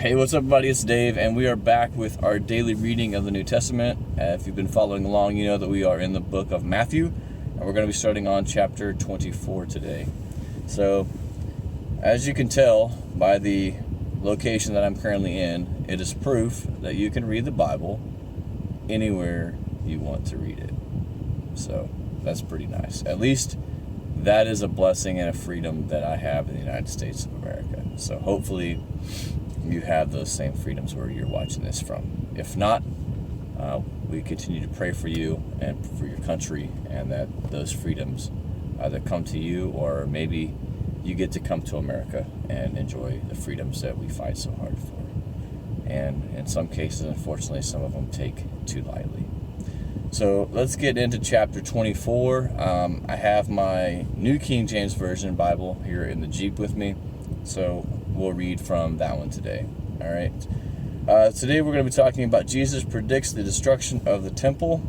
Hey, what's up, everybody? It's Dave, and we are back with our daily reading of the New Testament. If you've been following along, you know that we are in the book of Matthew, and we're going to be starting on chapter 24 today. So, as you can tell by the location that I'm currently in, it is proof that you can read the Bible anywhere you want to read it. So, that's pretty nice. At least that is a blessing and a freedom that I have in the United States of America. So, hopefully you have those same freedoms where you're watching this from. If not, we continue to pray for you and for your country, and that those freedoms either come to you, or maybe you get to come to America and enjoy the freedoms that we fight so hard for. And in some cases, unfortunately, some of them take too lightly. So let's get into chapter 24. I have my New King James Version Bible here in the Jeep with me, so we'll read from that one today. All right. Today we're going to be talking about Jesus predicts the destruction of the temple,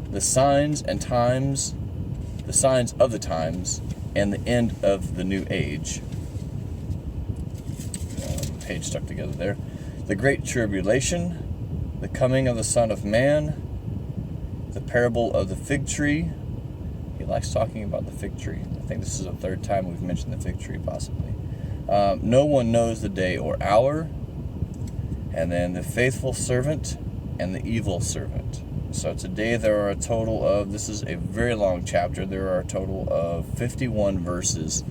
the signs of the times, and the end of the new age. Page stuck together there. The great tribulation, the coming of the Son of Man, the parable of the fig tree. He likes talking about the fig tree. I think this is the third time we've mentioned the fig tree, possibly. No one knows the day or hour, and then the faithful servant and the evil servant. So today there are a total of, this is a very long chapter, there are a total of 51 verses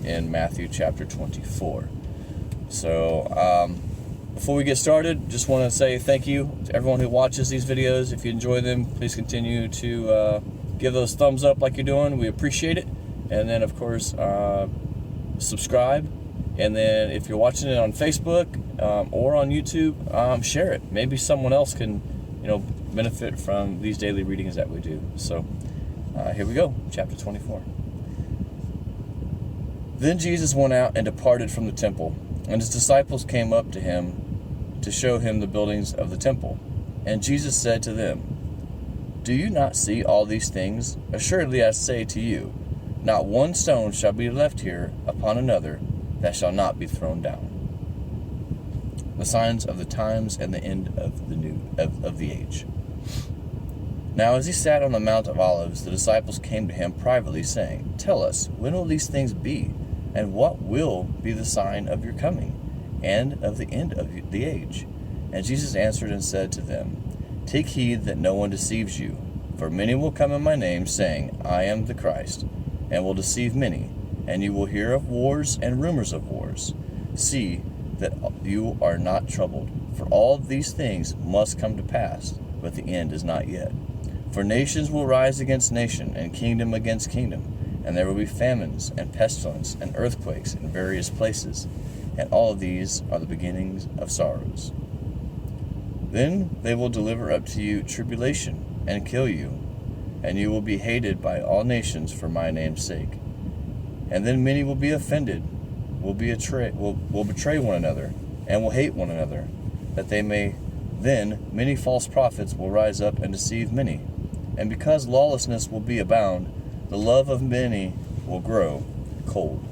in Matthew chapter 24. So before we get started, just want to say thank you to everyone who watches these videos. If you enjoy them, please continue to give those thumbs up like you're doing. We appreciate it. And then, of course, subscribe. And then if you're watching it on Facebook or on YouTube, share it. Maybe someone else can, benefit from these daily readings that we do. So here we go, chapter 24. Then Jesus went out and departed from the temple, and his disciples came up to him to show him the buildings of the temple. And Jesus said to them, "Do you not see all these things? Assuredly I say to you, not one stone shall be left here upon another that shall not be thrown down." The signs of the times and the end of the age. Now as he sat on the Mount of Olives, the disciples came to him privately, saying, "Tell us, when will these things be? And what will be the sign of your coming, and of the end of the age?" And Jesus answered and said to them, "Take heed that no one deceives you. For many will come in my name, saying, I am the Christ, and will deceive many. And you will hear of wars and rumors of wars. See that you are not troubled, for all these things must come to pass, but the end is not yet. For nations will rise against nation, and kingdom against kingdom, and there will be famines and pestilence and earthquakes in various places, and all of these are the beginnings of sorrows. Then they will deliver up to you tribulation, and kill you, and you will be hated by all nations for my name's sake. And then many will be offended, will betray one another, and will hate one another, that they may. Then many false prophets will rise up and deceive many. And because lawlessness will be abound, the love of many will grow cold.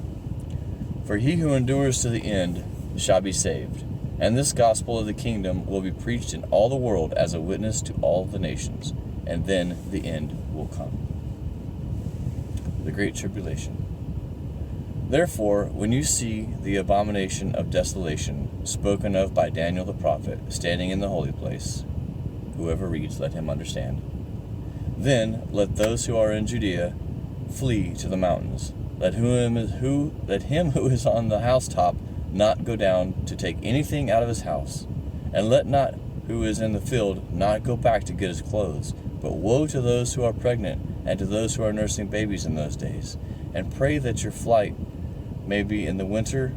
For he who endures to the end shall be saved. And this gospel of the kingdom will be preached in all the world as a witness to all the nations, and then the end will come. The great tribulation. Therefore, when you see the abomination of desolation spoken of by Daniel the prophet standing in the holy place, whoever reads, let him understand. Then let those who are in Judea flee to the mountains. Let him who is on the housetop not go down to take anything out of his house. And let not who is in the field not go back to get his clothes. But woe to those who are pregnant and to those who are nursing babies in those days. And pray that your flight may be in the winter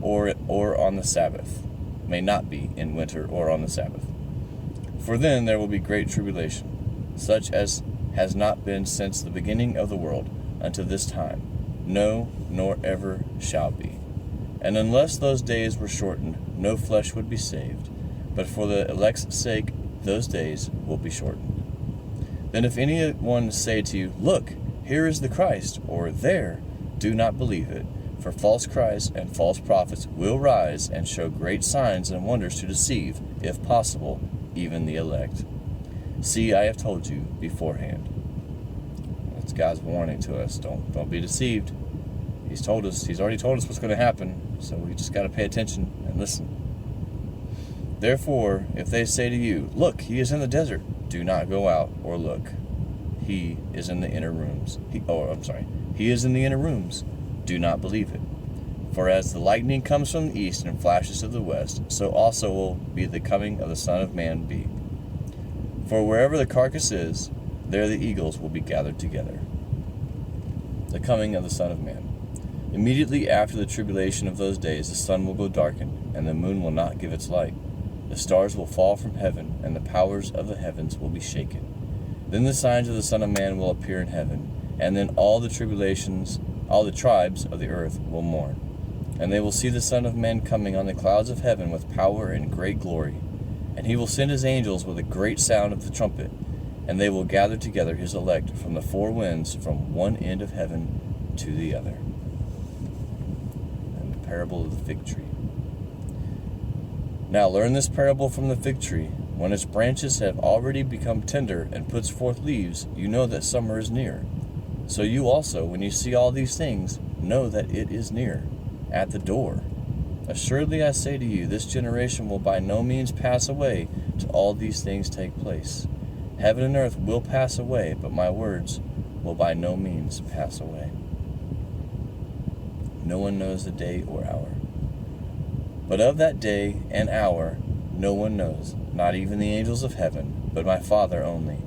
or on the Sabbath. May not be in winter or on the Sabbath. For then there will be great tribulation, such as has not been since the beginning of the world unto this time, no, nor ever shall be. And unless those days were shortened, no flesh would be saved. But for the elect's sake, those days will be shortened. Then if anyone say to you, Look, here is the Christ, or there, do not believe it. For false Christs and false prophets will rise and show great signs and wonders to deceive, if possible, even the elect. See, I have told you beforehand. That's God's warning to us. Don't be deceived. He's already told us what's going to happen, so we just got to pay attention and listen. Therefore, if they say to you, look, he is in the desert, do not go out or look. He is in the inner rooms. He is in the inner rooms. Do not believe it. For as the lightning comes from the east and flashes to the west, so also will be the coming of the Son of Man be. For wherever the carcass is, there the eagles will be gathered together. The coming of the Son of Man. Immediately after the tribulation of those days, the sun will go darkened, and the moon will not give its light. The stars will fall from heaven, and the powers of the heavens will be shaken. Then the signs of the Son of Man will appear in heaven, and then all the tribes of the earth will mourn. And they will see the Son of Man coming on the clouds of heaven with power and great glory. And he will send his angels with a great sound of the trumpet, and they will gather together his elect from the four winds, from one end of heaven to the other. And the parable of the fig tree. Now learn this parable from the fig tree. When its branches have already become tender and puts forth leaves, you know that summer is near. So you also, when you see all these things, know that it is near, at the door. Assuredly I say to you, this generation will by no means pass away till all these things take place. Heaven and earth will pass away, but my words will by no means pass away. No one knows the day or hour. But of that day and hour no one knows, not even the angels of heaven, but my Father only.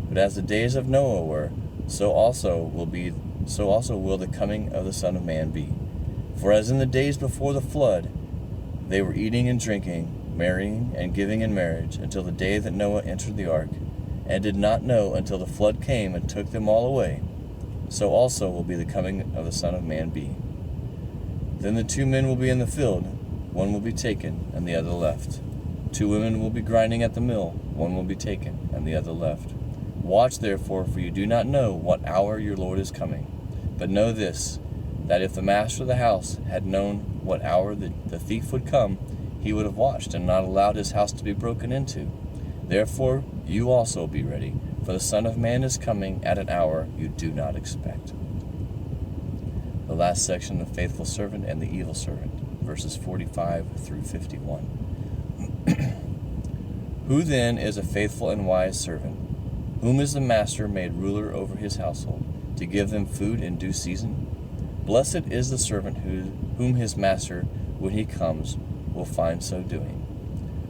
But as the days of Noah were, so also will the coming of the Son of Man be. For as in the days before the flood, they were eating and drinking, marrying and giving in marriage, until the day that Noah entered the ark, and did not know until the flood came and took them all away, so also will be the coming of the Son of Man be. Then the 2 men will be in the field, one will be taken, and the other left. 2 women will be grinding at the mill, one will be taken, and the other left. Watch therefore, for you do not know what hour your Lord is coming. But know this, that if the master of the house had known what hour the thief would come, he would have watched and not allowed his house to be broken into. Therefore you also be ready, for the Son of Man is coming at an hour you do not expect. The last section, the faithful servant and the evil servant, verses 45 through 51. Who then is a faithful and wise servant, whom is the master made ruler over his household, to give them food in due season? Blessed is the servant whom his master, when he comes, will find so doing.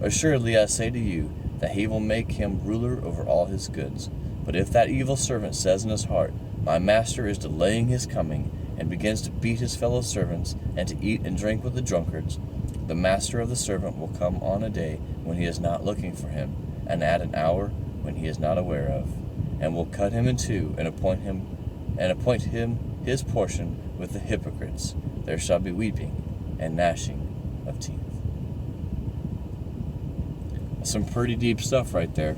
Assuredly I say to you, that he will make him ruler over all his goods. But if that evil servant says in his heart, my master is delaying his coming, and begins to beat his fellow servants, and to eat and drink with the drunkards, the master of the servant will come on a day when he is not looking for him, and at an hour when he is not aware of, and will cut him in two, and appoint him his portion with the hypocrites. There shall be weeping and gnashing of teeth. Some pretty deep stuff right there.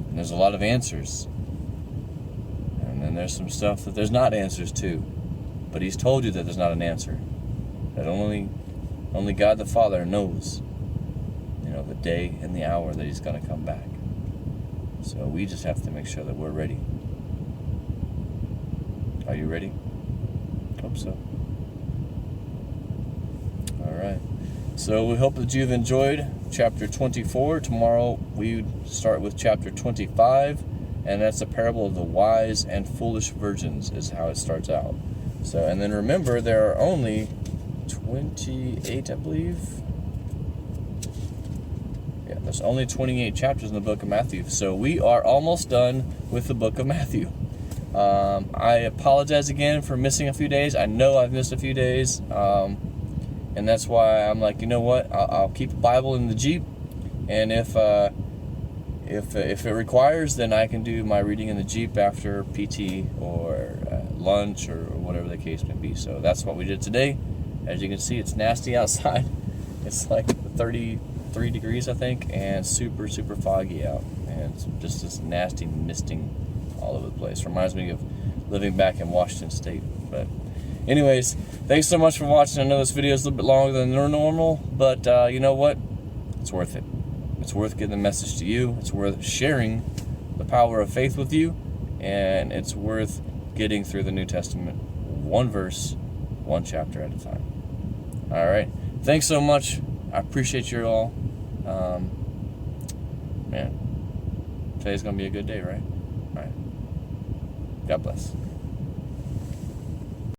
And there's a lot of answers. And then there's some stuff that there's not answers to. But he's told you that there's not an answer. That only God the Father knows, the day and the hour that he's going to come back. So we just have to make sure that we're ready. Are you ready? Hope so. All right. So we hope that you've enjoyed chapter 24. Tomorrow we start with chapter 25, and that's the parable of the wise and foolish virgins is how it starts out. So, and then remember, there are only 28, I believe. Yeah, there's only 28 chapters in the book of Matthew. So we are almost done with the book of Matthew. I apologize again for missing a few days. I know I've missed a few days. And that's why I'm like, you know what? I'll keep a Bible in the Jeep, and if it requires, then I can do my reading in the Jeep after PT or lunch or whatever the case may be. So that's what we did today. As you can see, it's nasty outside. It's like 33 degrees, I think, and super, super foggy out. And it's just this nasty misting all over the place. Reminds me of living back in Washington State. But Anyways, thanks so much for watching. I know this video is a little bit longer than normal, but you know what? It's worth it. It's worth getting the message to you. It's worth sharing the power of faith with you, and it's worth getting through the New Testament one verse, one chapter at a time. All right. Thanks so much. I appreciate you all. Man, today's going to be a good day, right? All right. God bless.